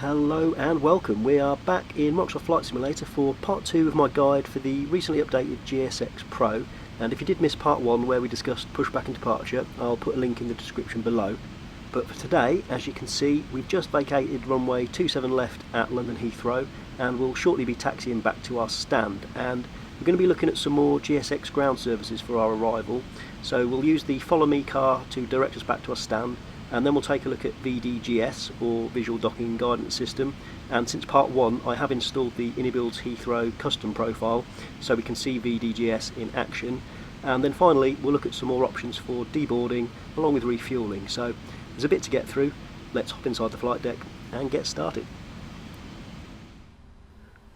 Hello and welcome. We are back in Microsoft Flight Simulator for part 2 of my guide for the recently updated GSX Pro. And if you did miss part 1 where we discussed pushback and departure, I'll put a link in the description below. But for today, as you can see, we've just vacated runway 27 left at London Heathrow and we'll shortly be taxiing back to our stand. And we're going to be looking at some more GSX ground services for our arrival. So we'll use the Follow Me car to direct us back to our stand. And then we'll take a look at VDGS, or Visual Docking Guidance System. And since part 1, I have installed the Inibuilds Heathrow custom profile, so we can see VDGS in action. And then finally, we'll look at some more options for deboarding, along with refueling. So there's a bit to get through. Let's hop inside the flight deck and get started.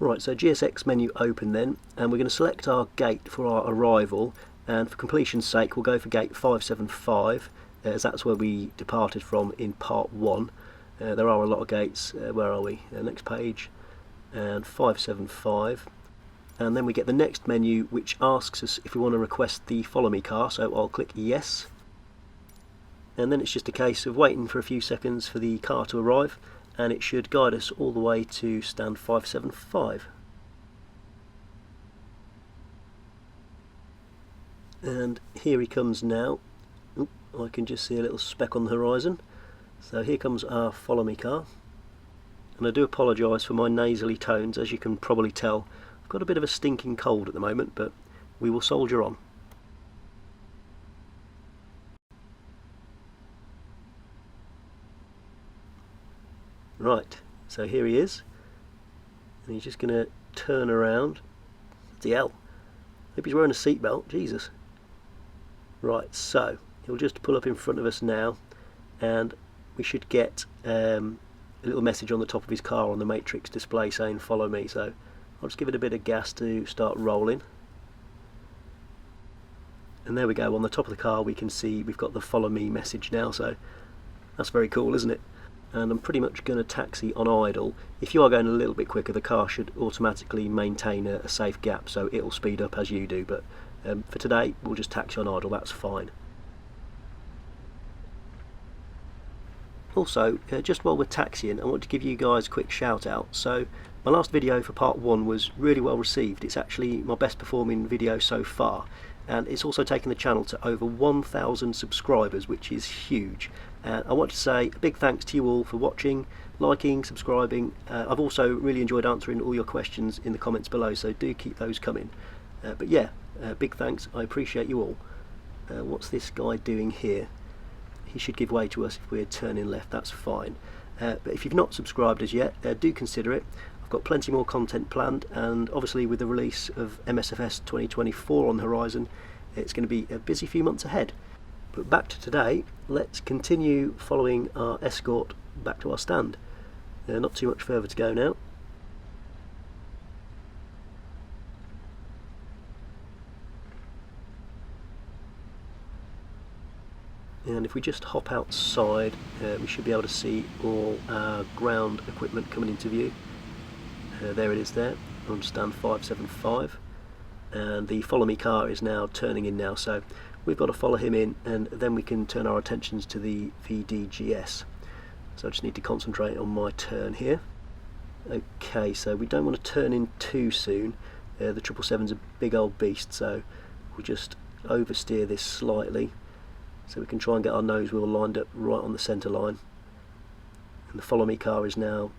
Right, so GSX menu open then, and we're going to select our gate for our arrival. And for completion's sake, we'll go for gate 575. As that's where we departed from in part 1. There are a lot of gates. Where are we? Next page, and 575. And then we get the next menu which asks us if we want to request the Follow Me car, so I'll click yes. And then it's just a case of waiting for a few seconds for the car to arrive, and it should guide us all the way to stand 575. And here he comes now. I can just see a little speck on the horizon. So here comes our Follow Me car. And I do apologise for my nasally tones. As you can probably tell, I've got a bit of a stinking cold at the moment, but we will soldier on. Right, so here he is. And he's just going to turn around. Bloody hell. Hope he's wearing a seatbelt. Jesus. Right, so he'll just pull up in front of us now, and we should get a little message on the top of his car on the matrix display saying follow me. So I'll just give it a bit of gas to start rolling. And there we go, on the top of the car we can see we've got the follow me message now, so that's very cool, isn't it? And I'm pretty much going to taxi on idle. If you are going a little bit quicker, the car should automatically maintain a safe gap, so it'll speed up as you do, but for today we'll just taxi on idle, that's fine. Also, just while we're taxiing, I want to give you guys a quick shout out. So my last video for part 1 was really well received. It's actually my best performing video so far, and it's also taken the channel to over 1,000 subscribers, which is huge. And I want to say a big thanks to you all for watching, liking, subscribing. I've also really enjoyed answering all your questions in the comments below, so do keep those coming. But yeah, big thanks, I appreciate you all. What's this guy doing here? He should give way to us if we're turning left, that's fine. But if you've not subscribed as yet, do consider it. I've got plenty more content planned, and obviously with the release of msfs 2024 on the horizon, it's going to be a busy few months ahead. But back to today, let's continue following our escort back to our stand. Not too much further to go now. And if we just hop outside, we should be able to see all our ground equipment coming into view. There it is there, on stand 575. And the Follow Me car is now turning in now, so we've got to follow him in, and then we can turn our attentions to the VDGS. So I just need to concentrate on my turn here. Okay, so we don't want to turn in too soon. The 777's a big old beast, so we'll just oversteer this slightly, so we can try and get our nose wheel lined up right on the centre line. And the Follow Me car is now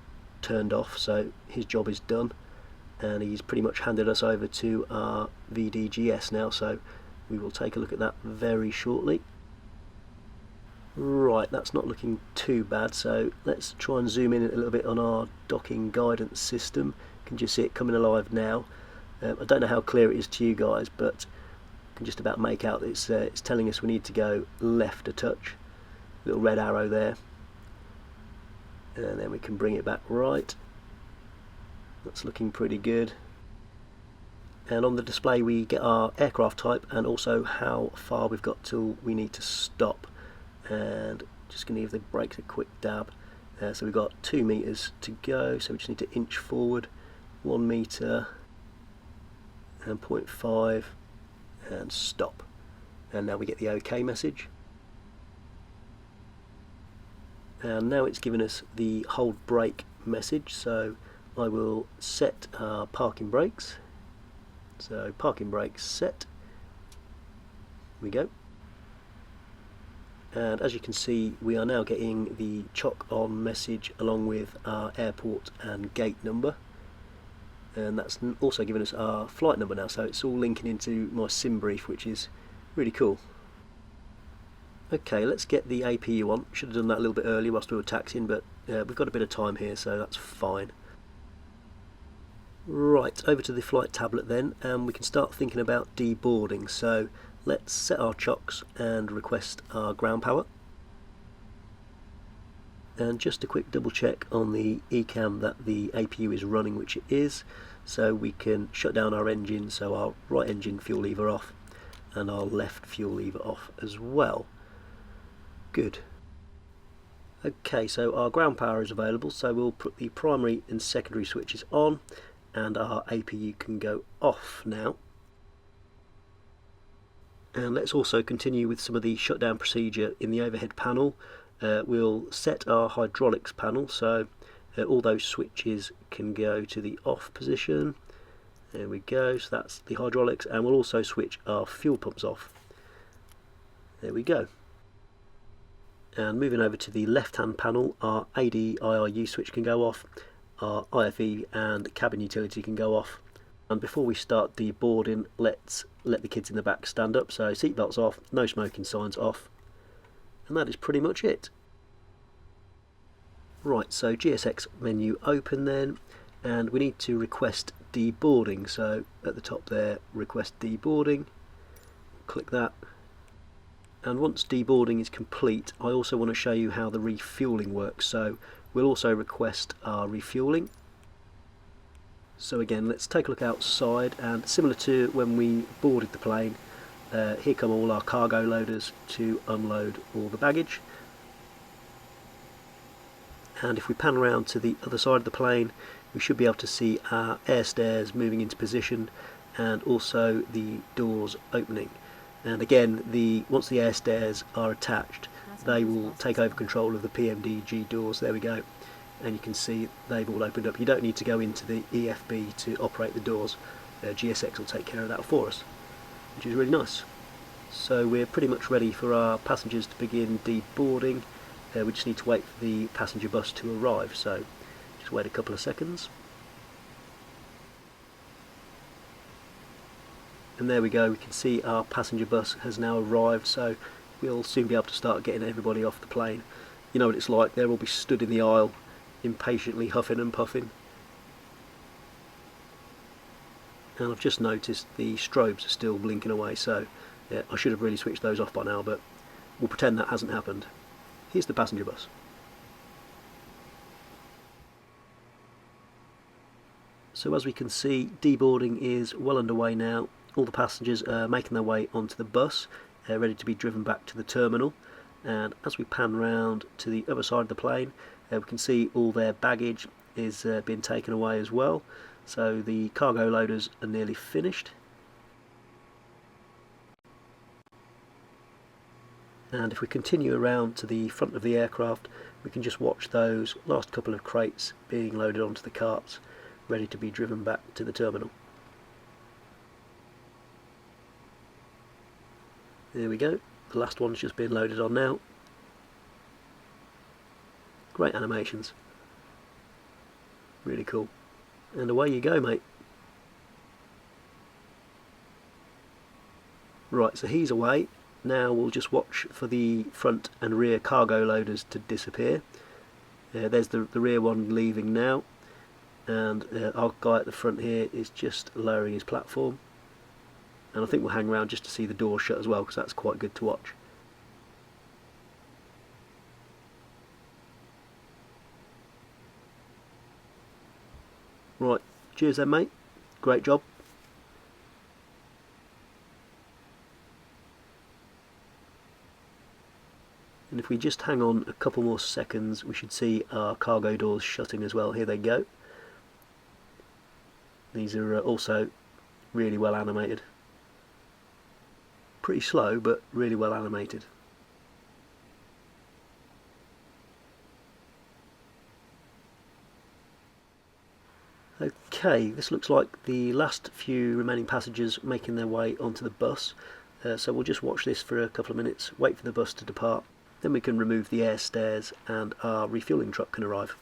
turned off, so his job is done, and he's pretty much handed us over to our VDGS now, so we will take a look at that very shortly. Right, that's not looking too bad, so let's try and zoom in a little bit on our docking guidance system. You can just see it coming alive now. I don't know how clear it is to you guys, but can just about make out that it's telling us we need to go left a touch. Little red arrow there, and then we can bring it back right. That's looking pretty good. And on the display we get our aircraft type and also how far we've got till we need to stop. And just going to give the brakes a quick dab. So we've got 2 meters to go, so we just need to inch forward 1 meter and 0.5 and stop. And now we get the OK message. And now it's given us the hold brake message, so I will set our parking brakes. So parking brakes set. Here we go. And as you can see, we are now getting the chock on message along with our airport and gate number, and that's also given us our flight number now, so it's all linking into my sim brief, which is really cool. Okay, let's get the APU on. Should have done that a little bit earlier whilst we were taxiing, but we've got a bit of time here, so that's fine. Right, over to the flight tablet then, and we can start thinking about deboarding. So let's set our chocks and request our ground power. And just a quick double check on the ECAM that the APU is running, which it is, so we can shut down our engine, so our right engine fuel lever off and our left fuel lever off as well. Good. Okay, so our ground power is available, so we'll put the primary and secondary switches on and our APU can go off now. And let's also continue with some of the shutdown procedure in the overhead panel. We'll set our hydraulics panel, so all those switches can go to the off position. There we go, so that's the hydraulics, and we'll also switch our fuel pumps off. There we go. And moving over to the left hand panel, our AD-IRU switch can go off, our IFE and cabin utility can go off. And before we start deboarding, let's let the kids in the back stand up. So seatbelts off, no smoking signs off, and that is pretty much it. Right, so GSX menu open then, and we need to request deboarding. So at the top there, request deboarding, click that. And once deboarding is complete, I also want to show you how the refueling works. So we'll also request our refueling. So again, let's take a look outside, and similar to when we boarded the plane, here come all our cargo loaders to unload all the baggage. And if we pan around to the other side of the plane, we should be able to see our air stairs moving into position and also the doors opening. And again, once the air stairs are attached, they will take over control of the PMDG doors. There we go. And you can see they've all opened up. You don't need to go into the EFB to operate the doors. GSX will take care of that for us, which is really nice. So we're pretty much ready for our passengers to begin deboarding. We just need to wait for the passenger bus to arrive, so just wait a couple of seconds. And there we go, we can see our passenger bus has now arrived, so we'll soon be able to start getting everybody off the plane. You know what it's like, they'll all be stood in the aisle, impatiently huffing and puffing. And I've just noticed the strobes are still blinking away, so yeah, I should have really switched those off by now, but we'll pretend that hasn't happened. Here's the passenger bus. So as we can see, deboarding is well underway now. All the passengers are making their way onto the bus, ready to be driven back to the terminal. And as we pan round to the other side of the plane, we can see all their baggage is being taken away as well. So the cargo loaders are nearly finished. And if we continue around to the front of the aircraft, we can just watch those last couple of crates being loaded onto the carts, ready to be driven back to the terminal. There we go, the last one's just been loaded on now. Great animations. Really cool. And away you go, mate. Right, so he's away. Now we'll just watch for the front and rear cargo loaders to disappear. There's the rear one leaving now, and our guy at the front here is just lowering his platform. And I think we'll hang around just to see the door shut as well, because that's quite good to watch. Right, cheers then, mate. Great job. And if we just hang on a couple more seconds, we should see our cargo doors shutting as well. Here they go. These are also really well animated. Pretty slow, but really well animated. Okay, this looks like the last few remaining passengers making their way onto the bus. So we'll just watch this for a couple of minutes, wait for the bus to depart, then we can remove the air stairs and our refuelling truck can arrive.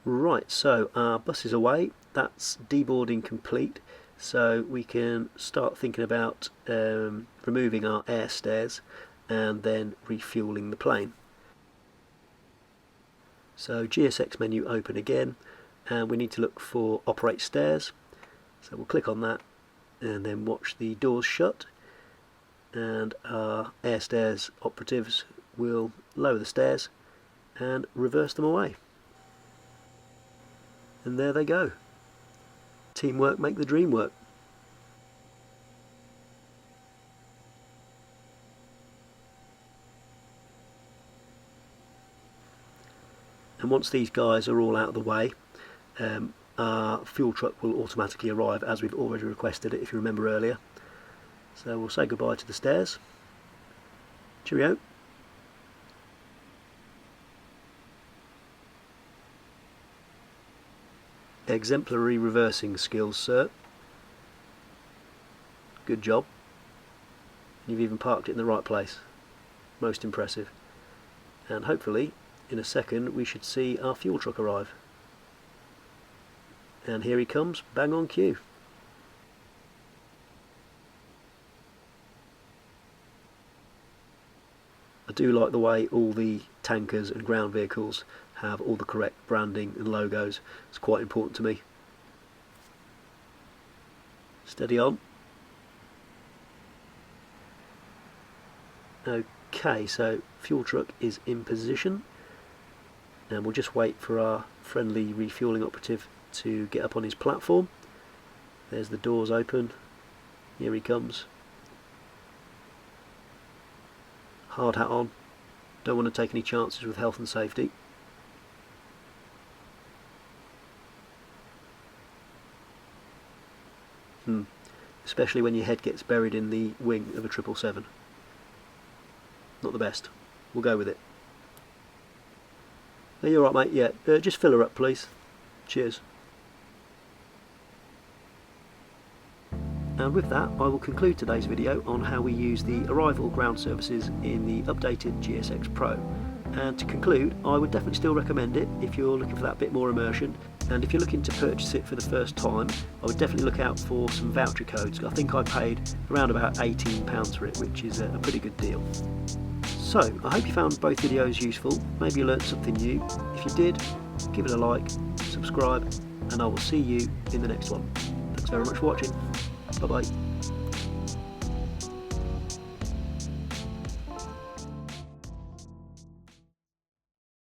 Right, so our bus is away, that's deboarding complete, so we can start thinking about removing our air stairs and then refueling the plane. So GSX menu open again, and we need to look for operate stairs, so we'll click on that and then watch the doors shut, and our air stairs operatives will lower the stairs and reverse them away. And there they go. Teamwork make the dream work. And once these guys are all out of the way, our fuel truck will automatically arrive as we've already requested it, if you remember earlier. So we'll say goodbye to the stairs. Cheerio. Exemplary reversing skills, sir. Good job. You've even parked it in the right place. Most impressive. And hopefully, in a second, we should see our fuel truck arrive. And here he comes, bang on cue. I do like the way all the tankers and ground vehicles have all the correct branding and logos. It's quite important to me. Steady on. Okay, so fuel truck is in position, and we'll just wait for our friendly refueling operative to get up on his platform. There's the doors open. Here he comes. Hard hat on. Don't want to take any chances with health and safety. Especially when your head gets buried in the wing of a 777. Not the best. We'll go with it. Are you alright, mate? Yeah, just fill her up, please. Cheers. And with that, I will conclude today's video on how we use the arrival ground services in the updated GSX Pro. And to conclude, I would definitely still recommend it if you're looking for that bit more immersion. And if you're looking to purchase it for the first time, I would definitely look out for some voucher codes. I think I paid around about £18 for it, which is a pretty good deal. So, I hope you found both videos useful. Maybe you learned something new. If you did, give it a like, subscribe, and I will see you in the next one. Thanks very much for watching. Bye bye.